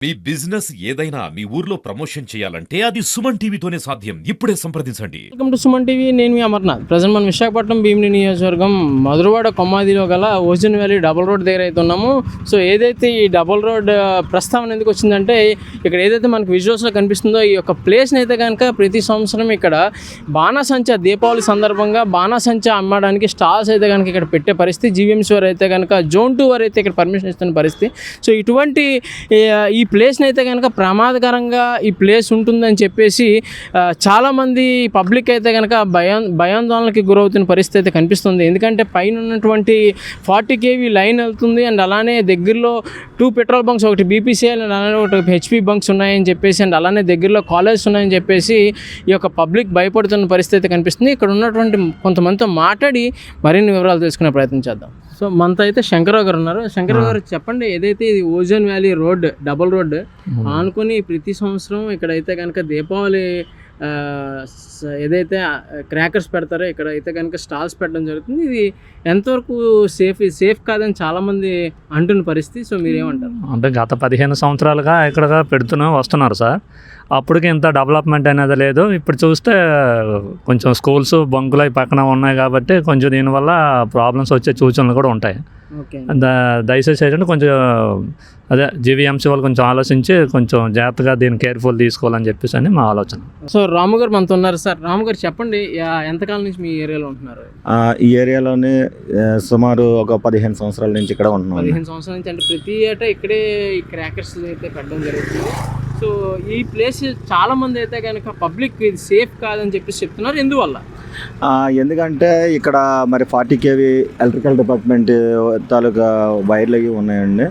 మీ business ఏదైనా మీ ఊర్లో promotion చేయాలంటే అది సుమన్ టీవీతోనే సాధ్యం. ఇప్పుడే సంప్రదించండి. Welcome to Suman TV. నేను మీ అమర్నాథ్. ప్రజెంట్ మనం విశాఖపట్నం భీమిని నియోజకవర్గం మధురవాడ కొమ్మాదిలో గల ఓజన్ వ్యాలీ డబుల్ రోడ్ దగ్గర అయితే ఉన్నాము. సో ఏదైతే ఈ డబుల్ రోడ్ ప్రస్తావన ఎందుకు వచ్చిందంటే, ఇక్కడ ఏదైతే మనకు విజువల్స్లో కనిపిస్తుందో ఈ యొక్క ప్లేస్ని అయితే కనుక ప్రతి సంవత్సరం ఇక్కడ బాణాసంచా దీపావళి సందర్భంగా బాణాసంచా అమ్మడానికి స్టాల్స్ అయితే కనుక ఇక్కడ పెట్టే పరిస్థితి. జీవీఎంసీ వారు అయితే కనుక జోన్ 2 వారు అయితే ఇక్కడ పర్మిషన్ ఇస్తున్న పరిస్థితి. సో ఇటువంటి ఈ ప్లేస్ని అయితే కనుక ప్రమాదకరంగా ఈ ప్లేస్ ఉంటుందని చెప్పేసి చాలామంది పబ్లిక్ అయితే కనుక భయాందోళనకి గురవుతున్న పరిస్థితి అయితే కనిపిస్తుంది. ఎందుకంటే పైన ఉన్నటువంటి 40 kV లైన్ వెళ్తుంది అండ్ అలానే దగ్గరలో 2 పెట్రోల్ బంక్స్, ఒకటి బీపీసీఎల్ అండ్ అలానే ఒకటి హెచ్పి బంక్స్ ఉన్నాయని చెప్పేసి అండ్ అలానే దగ్గరలో కాలేజెస్ ఉన్నాయని చెప్పేసి ఈ యొక్క పబ్లిక్ భయపడుతున్న పరిస్థితి అయితే కనిపిస్తుంది. ఇక్కడ ఉన్నటువంటి కొంతమందితో మాట్లాడి మరిన్ని వివరాలు తెలుసుకునే ప్రయత్నం చేద్దాం. సో మనతో అయితే శంకరరావు గారు ఉన్నారు. శంకరరావు గారు చెప్పండి, ఏదైతే ఇది ozone valley road double road ఆనుకొని ప్రతి సంవత్సరం ఇక్కడైతే కనుక దీపావళి ఏదైతే క్రాకర్స్ పెడతారో ఇక్కడ అయితే కనుక స్టాల్స్ పెట్టడం జరుగుతుంది. ఇది ఎంతవరకు సేఫ్ కాదని చాలామంది అంటున్న పరిస్థితి. సో మీరేమంటారు? అంటే గత 15 సంవత్సరాలుగా ఇక్కడ పెడుతూనే వస్తున్నారు సార్. అప్పటికి ఇంత డెవలప్మెంట్ అనేది లేదు. ఇప్పుడు చూస్తే కొంచెం స్కూల్స్ బంకులు అవి పక్కన ఉన్నాయి కాబట్టి కొంచెం దీనివల్ల ప్రాబ్లమ్స్ వచ్చే సూచనలు కూడా ఉంటాయి. దయచేసి ఏంటంటే కొంచెం అదే జీవీఎంసీ వాళ్ళు కొంచెం ఆలోచించి కొంచెం జాగ్రత్తగా దీన్ని కేర్ఫుల్ తీసుకోవాలని చెప్పేసి అని మా ఆలోచన. సో రాము గారు మనతో ఉన్నారు. సార్ రాము గారు చెప్పండి, ఎంతకాలం నుంచి మీ ఏరియాలో ఉంటున్నారు? ఈ ఏరియాలోనే సుమారు ఒక 15 సంవత్సరాల నుంచి ఇక్కడ ఉంటున్నాం. 15 సంవత్సరాల నుంచి. అంటే ప్రతి ఏటా ఇక్కడే ఈ క్రాకర్స్ అయితే పెట్టడం జరుగుతుంది. సో ఈ ప్లేస్ చాలామంది అయితే కనుక పబ్లిక్ ఇది సేఫ్ కాదని చెప్పేసి చెప్తున్నారు. ఎందువల్ల? ఎందుకంటే ఇక్కడ మరి 40 kV ఎలక్ట్రికల్ డిపార్ట్మెంట్ తాలూకా వైర్లు అవి ఉన్నాయండి.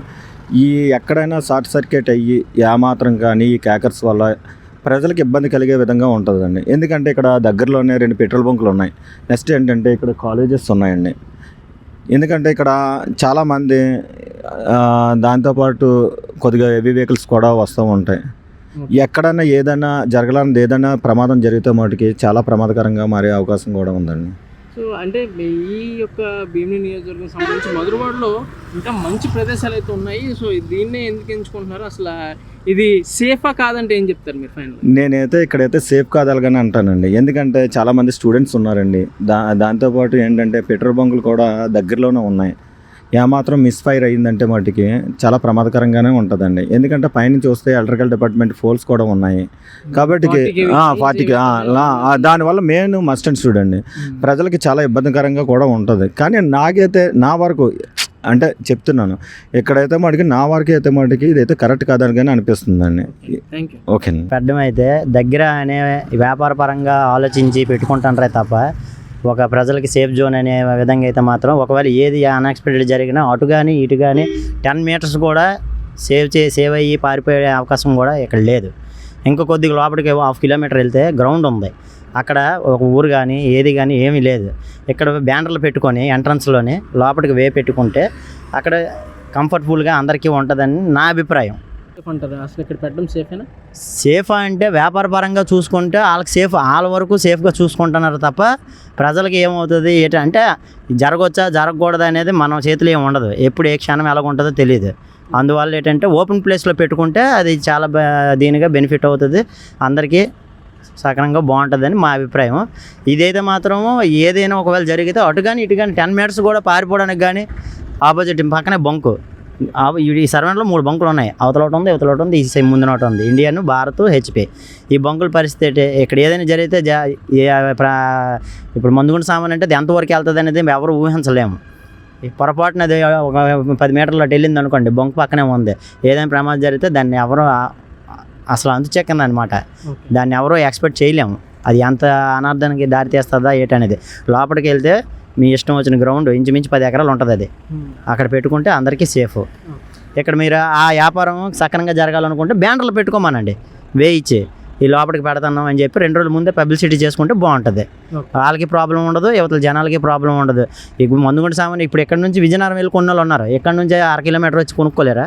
ఈ ఎక్కడైనా షార్ట్ సర్క్యూట్ అయ్యి ఏమాత్రం కానీ ఈ క్రాకర్స్ వల్ల ప్రజలకు ఇబ్బంది కలిగే విధంగా ఉంటుందండి. ఎందుకంటే ఇక్కడ దగ్గరలోనే 2 పెట్రోల్ బంకులు ఉన్నాయి. నెక్స్ట్ ఏంటంటే ఇక్కడ కాలేజెస్ ఉన్నాయండి. ఎందుకంటే ఇక్కడ చాలామంది దాంతోపాటు కొద్దిగా హెవీ వెహికల్స్ కూడా వస్తూ ఉంటాయి. ఎక్కడైనా ఏదైనా జరగలాంటి ఏదైనా ప్రమాదం జరిగితే మటుకి చాలా ప్రమాదకరంగా మారే అవకాశం కూడా ఉందండి. సో అంటే ఈ యొక్క భీమిని నియోజకవర్గం సంబంధించి మధురవాడలో ఇంకా మంచి ప్రదేశాలు అయితే ఉన్నాయి. సో దీన్నే ఎందుకు ఎంచుకుంటున్నారు? అసలు ఇది సేఫా కాదంటే ఏం చెప్తారు మీరు ఫైనల్? నేనైతే ఇక్కడైతే సేఫ్ కాదాలని అంటానండి. ఎందుకంటే చాలామంది స్టూడెంట్స్ ఉన్నారండి. దాంతోపాటు ఏంటంటే పెట్రోల్ బంకులు కూడా దగ్గరలోనే ఉన్నాయి. ఏమాత్రం మిస్ఫైర్ అయ్యిందంటే మటుకి చాలా ప్రమాదకరంగానే ఉంటుందండి. ఎందుకంటే పైనుంచి వస్తే ఎలక్ట్రికల్ డిపార్ట్మెంట్ పోల్స్ కూడా ఉన్నాయి కాబట్టి 40 దానివల్ల మెయిన్ మస్ట్ అండ్ షుడ్ అండి. ప్రజలకి చాలా ఇబ్బందికరంగా కూడా ఉంటుంది. కానీ నాకైతే నా వరకు అంటే చెప్తున్నాను, ఇక్కడైతే మటుకి నా వరకు అయితే మటుకి ఇదైతే కరెక్ట్ కాదని అనిపిస్తుందండి. ఓకే. పెట్టడం అయితే దగ్గర అనే వ్యాపార పరంగా ఆలోచించి పెట్టుకుంటారే తప్ప ఒక ప్రజలకి సేఫ్ జోన్ అనే విధంగా అయితే మాత్రం ఒకవేళ ఏది అన్ఎక్స్పెక్టెడ్ జరిగినా అటు కానీ ఇటు కానీ 10 మీటర్స్ కూడా సేవ్ అయ్యి పారిపోయే అవకాశం కూడా ఇక్కడ లేదు. ఇంకా కొద్దిగా లోపలికి 1/2 కిలోమీటర్ వెళ్తే గ్రౌండ్ ఉంది. అక్కడ ఒక ఊరు కానీ ఏది కానీ ఏమీ లేదు. ఇక్కడ బ్యానర్లు పెట్టుకొని ఎంట్రన్స్లోనే లోపలికి పెట్టుకుంటే అక్కడ కంఫర్టబుల్గా అందరికీ ఉంటుందని నా అభిప్రాయం. అసలు ఇక్కడ పెట్టడం సేఫేనా? సేఫ్ అంటే వ్యాపార పరంగా చూసుకుంటే వాళ్ళకి సేఫ్, వాళ్ళ వరకు సేఫ్గా చూసుకుంటున్నారు తప్ప ప్రజలకి ఏమవుతుంది అంటే జరగవచ్చా జరగకూడదు అనేది మన చేతిలో ఏమి ఉండదు. ఎప్పుడు ఏ క్షణం ఎలాగుంటుందో తెలియదు. అందువల్ల ఏంటంటే ఓపెన్ ప్లేస్లో పెట్టుకుంటే అది చాలా దీనిగా బెనిఫిట్ అవుతుంది, అందరికీ సక్రమంగా బాగుంటుందని మా అభిప్రాయం. ఇదైతే మాత్రము ఏదైనా ఒకవేళ జరిగితే అటు కానీ ఇటు కానీ 10 మీటర్స్ కూడా పారిపోవడానికి కానీ ఆపోజిట్ పక్కనే బంకు ఈ సర్వెంట్లో 3 బంకులు ఉన్నాయి. అవతల ఒకటి ఉంది, ఇవతల ఒకటి ఉంది, ఈ ముందున ఒకటి ఉంది. Indian, Bharat, HP. ఈ బంకుల పరిస్థితి ఇక్కడ ఏదైనా జరిగితే ఇప్పుడు మందుగుండ సామాన్ అంటే అది ఎంతవరకు వెళ్తుంది అనేది ఎవరు ఊహించలేము. పొరపాటున అది ఒక 10 మీటర్లు అటు వెళ్ళింది అనుకోండి, బంకు పక్కనే ఉంది. ఏదైనా ప్రమాదం జరిగితే దాన్ని ఎవరు అసలు అంతుచెక్కింది అనమాట. దాన్ని ఎవరో ఎక్స్పెక్ట్ చేయలేము. అది ఎంత అనార్థానికి దారి తీస్తుందా ఏటనేది. లోపలికి వెళ్తే మీ ఇష్టం వచ్చిన గ్రౌండ్ ఇంచుమించు 10 ఎకరాలు ఉంటుంది. అది అక్కడ పెట్టుకుంటే అందరికీ సేఫ్. ఇక్కడ మీరు ఆ వ్యాపారం సక్రమంగా జరగాలనుకుంటే బ్యానర్లు పెట్టుకోమనండి, వేయించి ఈ లోపలికి పెడతాను అని చెప్పి 2 రోజుల ముందే పబ్లిసిటీ చేసుకుంటే బాగుంటుంది. వాళ్ళకి ప్రాబ్లం ఉండదు, యువతల జనాలకి ప్రాబ్లం ఉండదు. ఇప్పుడు మందుగుంట సామాన్ ఇప్పుడు ఇక్కడ నుంచి విజయనగరం వెళ్ళి కొన్న వాళ్ళు ఉన్నారు. ఇక్కడ నుంచి 1/2 కిలోమీటర్ వచ్చి కొనుక్కోలేరా?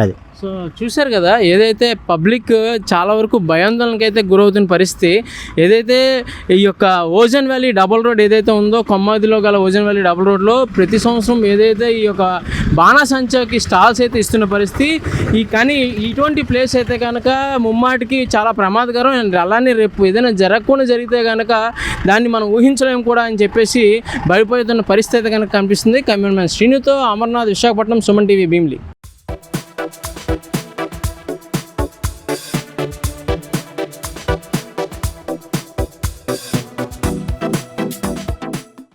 అది. సో చూశారు కదా, ఏదైతే పబ్లిక్ చాలా వరకు భయాందోళనకి అయితే గురవుతున్న పరిస్థితి, ఏదైతే ఈ యొక్క ఓజోన్ వ్యాలీ డబుల్ రోడ్ ఏదైతే ఉందో, కొమ్మాదిలో గల ఓజోన్ వ్యాలీ డబుల్ రోడ్లో ప్రతి సంవత్సరం ఏదైతే ఈ యొక్క బాణాసంచాకి స్టాల్స్ అయితే ఇస్తున్న పరిస్థితి, కానీ ఇటువంటి ప్లేస్ అయితే కనుక ముమ్మాటికి చాలా ప్రమాదకరం. అండ్ అలానే రేపు ఏదైనా జరగకుండా జరిగితే కనుక దాన్ని మనం ఊహించలేము కూడా అని చెప్పేసి భయపడుతున్న పరిస్థితి అయితే కనుక కనిపిస్తుంది. కెమెరామెన్ శ్రీనుతో అమర్నాథ్, విశాఖపట్నం, సుమన్ టీవీ, భీమిలి.